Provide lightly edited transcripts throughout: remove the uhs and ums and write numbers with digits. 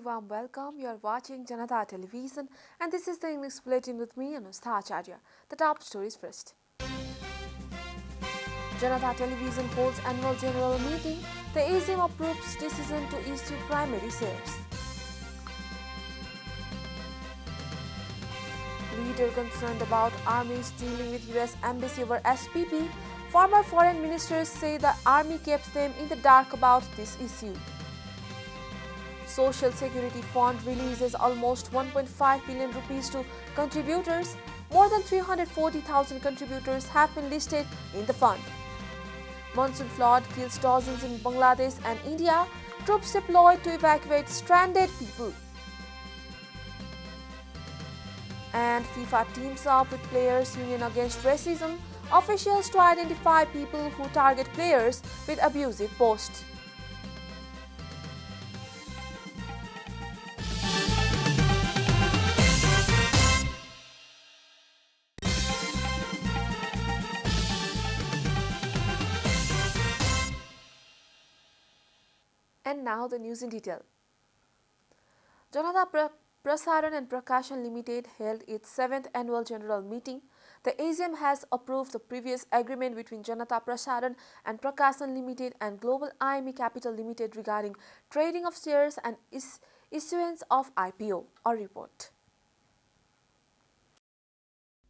warm welcome. You are watching Janata Television and this is the English Bulletin with me, Anustha, Acharya. The top stories first. Janata Television holds annual general meeting. The AGM approves decision to issue primary shares. Leader concerned about armies dealing with US embassy over SPP. Former foreign ministers say the army kept them in the dark about this issue. Social Security Fund releases almost 1.5 billion rupees to contributors. More than 340,000 contributors have been listed in the fund. Monsoon flood kills dozens in Bangladesh and India. Troops deployed to evacuate stranded people. And FIFA teams up with Players Union Against Racism. Officials to identify people who target players with abusive posts. And now the news in detail. Janata Prasaran and Prakashan Limited held its 7th annual general meeting. The AGM has approved the previous agreement between Janata Prasaran and Prakashan Limited and Global IME Capital Limited regarding trading of shares and issuance of IPO. A report.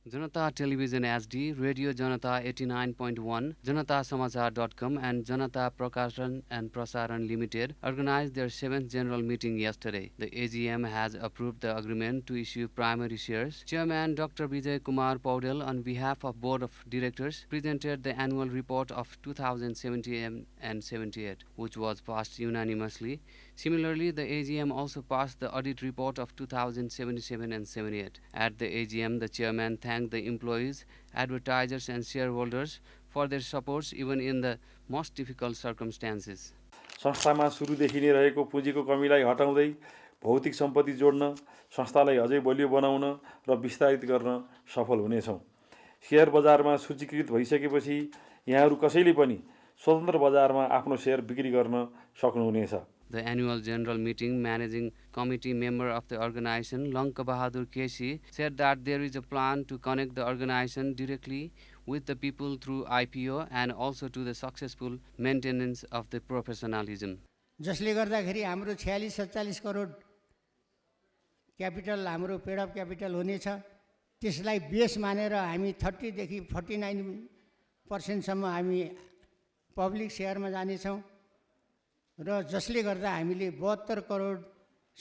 Janata Television HD, Radio Janata 89.1, JanataSamachar.com and Janata Prakashan and Prasaran Limited organized their 7th general meeting yesterday. The AGM has approved the agreement to issue primary shares. Chairman Dr. Vijay Kumar Paudel, on behalf of Board of Directors, presented the annual report of 2017 and 78, which was passed unanimously. Similarly, the AGM also passed the audit report of 2077 and 78. At the AGM, the chairman thanked the employees, advertisers and shareholders for their supports even in the most difficult circumstances. संस्थामा सुरुदेखि नै रहेको पुँजीको कमीलाई हटाउँदै भौतिक सम्पत्ति जोड्न, संस्थालाई अझै बलियो बनाउन र विस्तारित गर्न सफल हुनेछौँ। शेयर बजारमा सूचीकृत भइसकेपछि यहाँहरू कसैले पनि स्वतन्त्र बजारमा आफ्नो शेयर बिक्री गर्न सक्नुहुनेछ। The annual general meeting managing committee member of the organization, Lanka Bahadur Keshi, said that there is a plan to connect the organization directly with the people through IPO and also to the successful maintenance of the professionalism. जसले गर्दाखेरि हाम्रो 46-47 crore capital हाम्रो paid of capital हुनेछ। त्यसलाई base मानेर हामी 30 देखि 49% सम्म हामी पब्लिक शेयरमा जानेछौँ र जसले गर्दा हामीले 72 करोड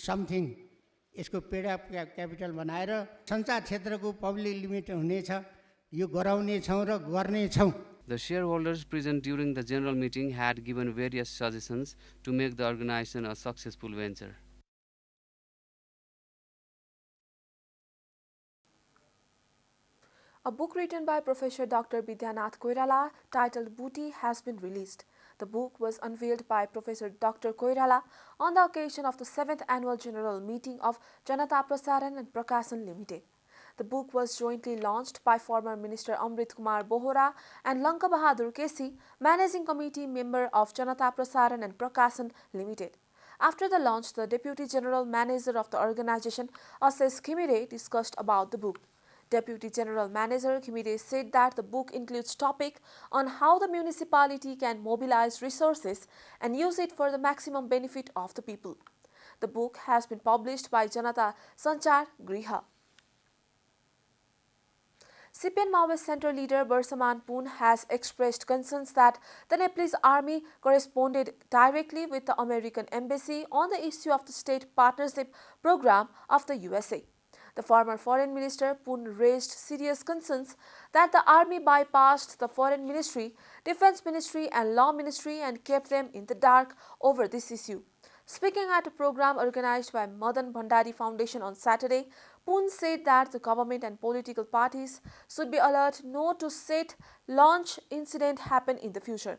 समथिङ यसको पेड अफ क्यापिटल बनाएर सञ्चार क्षेत्रको पब्लिक लिमिट हुनेछ। यो गराउनेछौँ र गर्नेछौँ। The shareholders present during the general meeting had given various suggestions to make the organization a successful venture. A book written by Professor Dr. Vidyanath Koirala titled Booty has been released. The book was unveiled by Professor Dr. Koirala on the occasion of the 7th annual general meeting of Janata Prasaran and Prakashan Limited. The book was jointly launched by former Minister Amrit Kumar Bohra and Lanka Bahadur Keshi, Managing Committee member of Janata Prasaran and Prakashan Limited. After the launch, the Deputy General Manager of the organization, Ashad Khimire, discussed about the book. Deputy General Manager Khimire said that the book includes topic on how the municipality can mobilize resources and use it for the maximum benefit of the people. The book has been published by Janata Sanchar Griha. CPN Maoist Center leader Barsaman Poon has expressed concerns that the Nepalese army corresponded directly with the American embassy on the issue of the state partnership program of the USA. The former foreign minister Poon raised serious concerns that the army bypassed the foreign ministry, defense ministry and law ministry and kept them in the dark over this issue. Speaking at a program organized by Madan Bhandari Foundation on Saturday, Poon said that the government and political parties should be alert not to let launch incident happen in the future.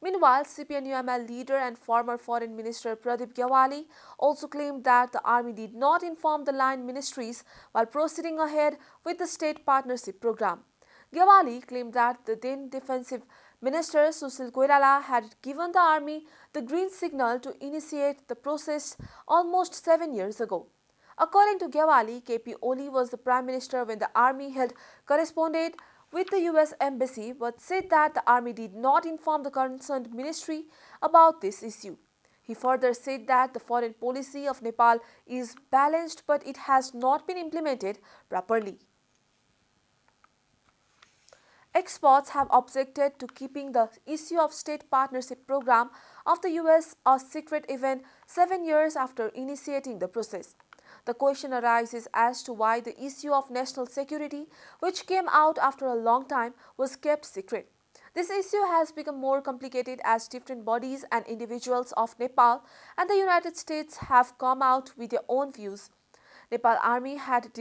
Meanwhile, CPN-UML leader and former foreign minister Pradeep Gyawali also claimed that the army did not inform the line ministries while proceeding ahead with the state partnership program. Gyawali claimed that the then defensive minister Sushil Koirala had given the army the green signal to initiate the process almost 7 years ago. According to Gyawali, KP Oli was the prime minister when the army held corresponded with the US embassy but said that the army did not inform the concerned ministry about this issue. He further said that the foreign policy of Nepal is balanced but it has not been implemented properly. Experts have objected to keeping the issue of state partnership program of the US a secret even 7 years after initiating the process. The question arises as to why the issue of national security, which came out after a long time, was kept secret. This issue has become more complicated as different bodies and individuals of Nepal and the United States have come out with their own views. Nepal Army had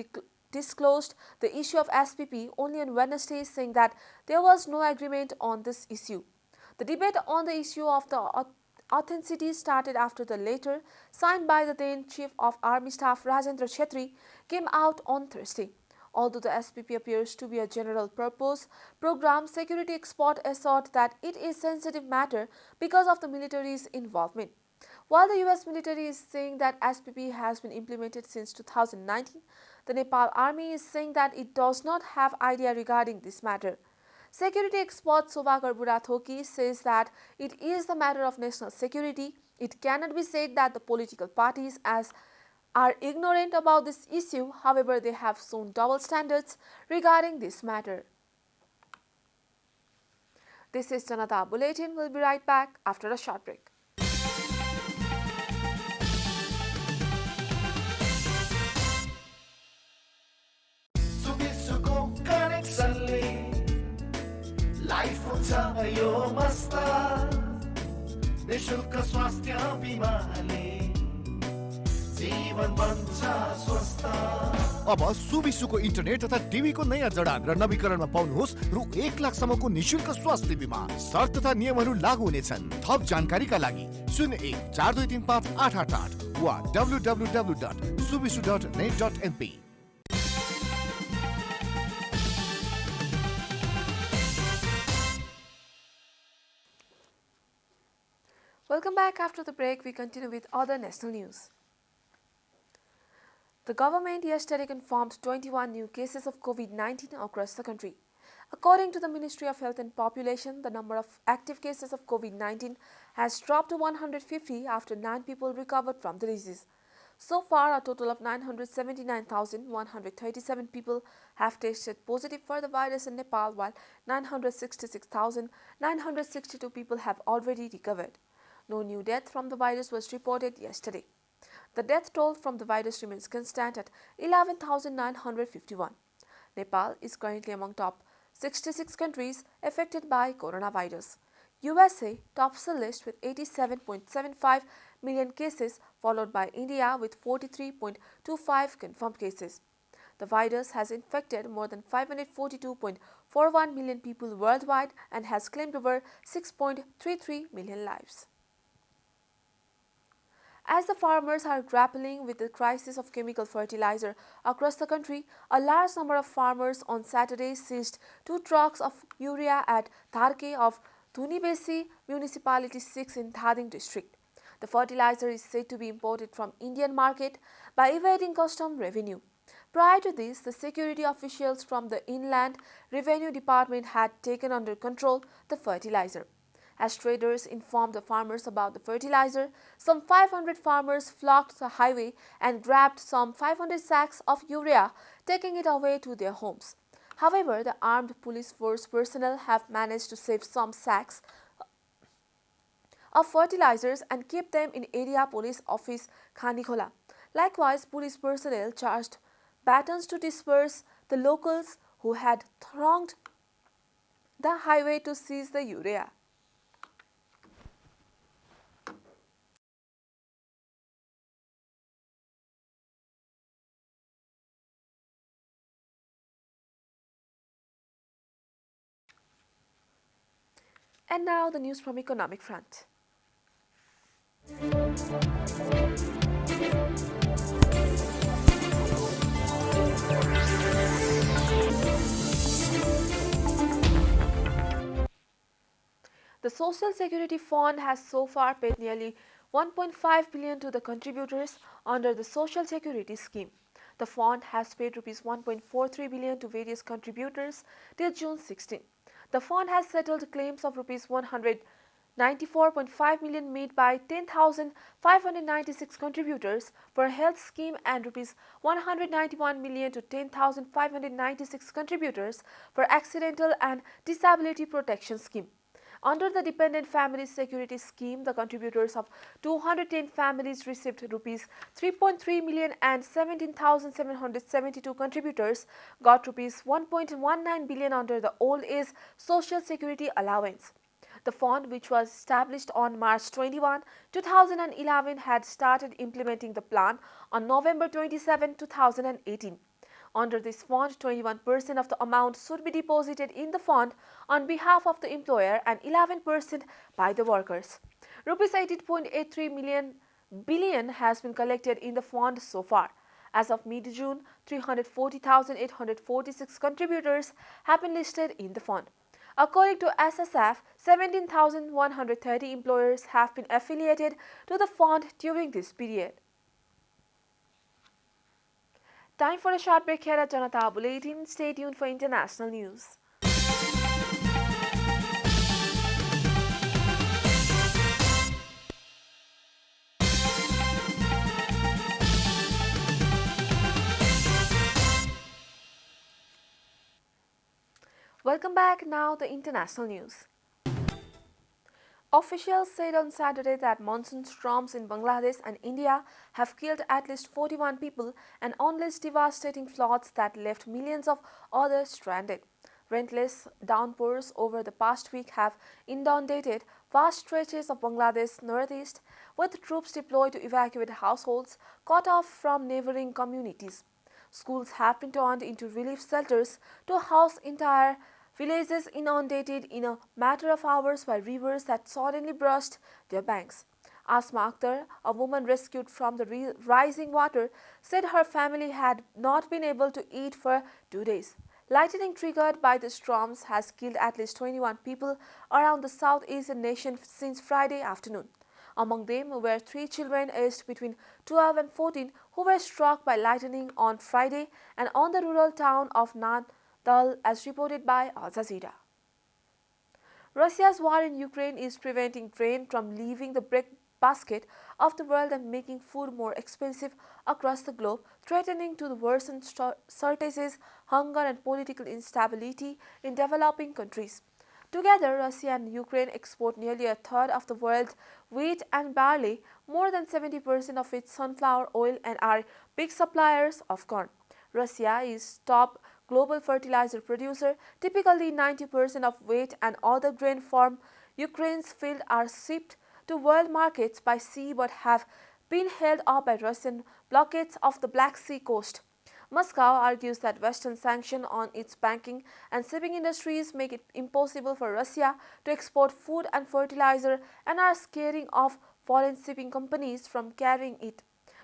disclosed the issue of SPP only on Wednesday, saying that there was no agreement on this issue. The debate on the issue of the authenticity started after the letter, signed by the then Chief of Army Staff Rajendra Chetri, came out on Thursday. Although the SPP appears to be a general purpose program, security experts assert that it is a sensitive matter because of the military's involvement. While the US military is saying that SPP has been implemented since 2019, the Nepal Army is saying that it does not have idea regarding this matter. Security expert Sobakar Burathoki says that it is the matter of national security. It cannot be said that the political parties are ignorant about this issue. However, they have shown double standards regarding this matter. This is Janata Bulletin. We'll be right back after a short break. Life हुन्छ यो मस्त निशुल्क स्वास्थ्य बिमाले जीवन बन्छ स्वस्थ। अब सुविसुको internet तथा टिभीको नयाँ जडान र नवीकरणमा पाउनुहोस् रु 1 लाखसम्मको निशुल्क स्वास्थ्य बिमा। शर्त तथा नियमहरू लागू हुनेछन्। थप जानकारीका लागि 0142358888 वा www.suvisu.net.np। Welcome back. After the break, we continue with other national news. The government yesterday confirmed 21 new cases of COVID-19 across the country. According to the Ministry of Health and Population, the number of active cases of COVID-19 has dropped to 150 after 9 people recovered from the disease. So far, a total of 979,137 people have tested positive for the virus in Nepal, while 966,962 people have already recovered. No new death from the virus was reported yesterday. The death toll from the virus remains constant at 11,951. Nepal is currently among top 66 countries affected by coronavirus. USA tops the list with 87.75 million cases, followed by India with 43.25 confirmed cases. The virus has infected more than 542.41 million people worldwide and has claimed over 6.33 million lives. As the farmers are grappling with the crisis of chemical fertilizer across the country, a large number of farmers on Saturday seized 2 trucks of urea at Tharke of Dhunibesi Municipality 6 in Thading district. The fertilizer is said to be imported from Indian market by evading custom revenue. Prior to this, the security officials from the Inland Revenue Department had taken under control the fertilizer. As traders informed the farmers about the fertilizer, some 500 farmers flocked the highway and grabbed some 500 sacks of urea, taking it away to their homes. However, the armed police force personnel have managed to save some sacks of fertilizers and keep them in area police office Khanikhola. Likewise, police personnel charged batons to disperse the locals who had thronged the highway to seize the urea. And now the news from economic front. The Social Security Fund has so far paid nearly 1.5 billion to the contributors under the Social Security scheme. The fund has paid rupees 1.43 billion to various contributors till June 16. The fund has settled claims of rupees 194.5 million made by 10,596 contributors for a health scheme and rupees 191 million to 10,596 contributors for accidental and disability protection scheme. Under the Dependent Families Security Scheme, the contributors of 210 families received rupees 3.3 million and 17,772 contributors got rupees 1.19 billion under the Old Age Social Security Allowance. The fund, which was established on March 21, 2011, had started implementing the plan on November 27, 2018. Under this fund, 21% of the amount should be deposited in the fund on behalf of the employer and 11% by the workers. Rupees 18.83 billion has been collected in the fund so far. As of mid-June, 340,846 contributors have been listed in the fund. According to SSF, 17,130 employers have been affiliated to the fund during this period. Time for a short break here at Janata Bulletin. Stay tuned for international news. Welcome back. Now the international news. Officials said on Saturday that monsoon storms in Bangladesh and India have killed at least 41 people and unleashed devastating floods that left millions of others stranded. Relentless downpours over the past week have inundated vast stretches of Bangladesh's northeast, with troops deployed to evacuate households cut off from neighboring communities. Schools have been turned into relief shelters to house entire villages inundated in a matter of hours by rivers that suddenly burst their banks. Asma Akhtar, a woman rescued from the rising water, said her family had not been able to eat for 2 days. Lightning triggered by the storms has killed at least 21 people around the South Asian nation since Friday afternoon. Among them were 3 children aged between 12 and 14 who were struck by lightning on Friday and on the rural town of Nadal, as reported by Al Jazeera. Russia's war in Ukraine is preventing grain from leaving the breadbasket of the world and making food more expensive across the globe, threatening to worsen shortages, hunger and political instability in developing countries. Together, Russia and Ukraine export nearly a third of the world's wheat and barley, more than 70% of its sunflower oil, and are big suppliers of corn. Russia is top global fertilizer producer. Typically, 90% of wheat and other grain from Ukraine's field are shipped to world markets by sea but have been held up by Russian blockades of the Black Sea coast. Moscow argues that Western sanctions on its banking and shipping industries make it impossible for Russia to export food and fertilizer and are scaring off foreign shipping companies from carrying it.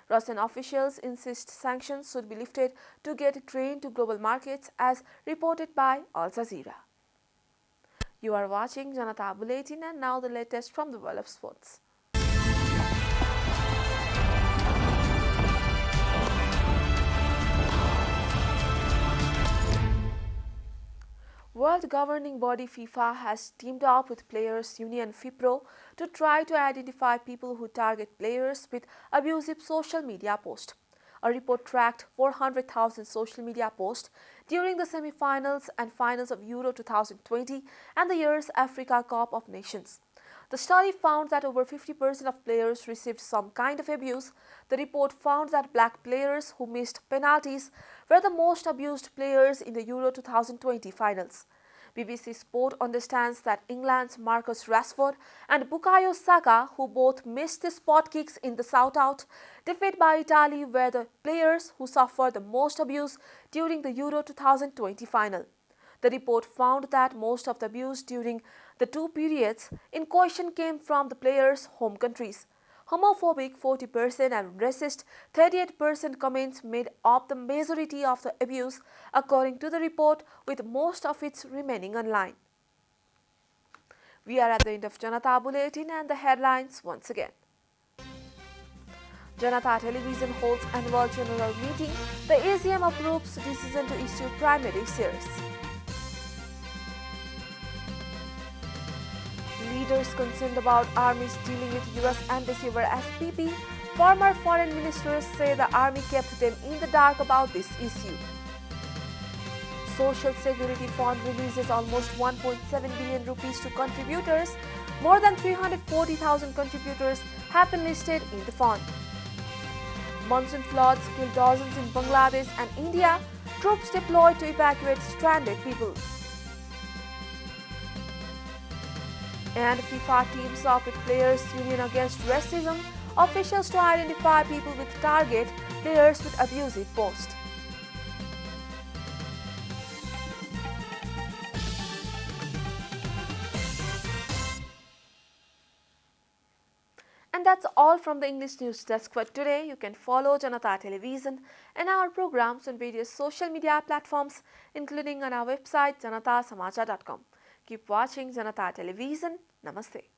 Russian officials insist sanctions should be lifted to get grain to global markets, as reported by Al Jazeera. You are watching Janata Bulletin, and now the latest from the world of sports. World governing body FIFA has teamed up with Players Union FIPRO to try to identify people who target players with abusive social media posts. A report tracked 400,000 social media posts during the semi-finals and finals of Euro 2020 and the year's Africa Cup of Nations. The study found that over 50% of players received some kind of abuse. The report found that black players who missed penalties were the most abused players in the Euro 2020 finals. BBC Sport understands that England's Marcus Rashford and Bukayo Saka, who both missed the spot kicks in the shootout defeat by Italy, were the players who suffered the most abuse during the Euro 2020 final. The report found that most of the abuse during the two periods in question came from the players' home countries. Homophobic 40% and racist 38% comments made up the majority of the abuse, according to the report, with most of it remaining online. We are at the end of Janata Bulletin and the headlines once again. Janata Television holds annual general meeting. The AGM approves decision to issue primary shares. Leaders concerned about armies dealing with US embassy over SPP. Former foreign ministers say the army kept them in the dark about this issue. Social Security Fund releases almost 1.7 billion rupees to contributors. More than 340,000 contributors have been listed in the fund. Monsoon floods kill dozens in Bangladesh and India. Troops deployed to evacuate stranded people. And FIFA teams up with Players Union Against Racism. Officials to identify people with target players with abusive posts. And that's all from the English News Desk for today. You can follow Janata Television and our programs on various social media platforms, including on our website janatasamachar.com. Keep watching Janata Television. Namaste.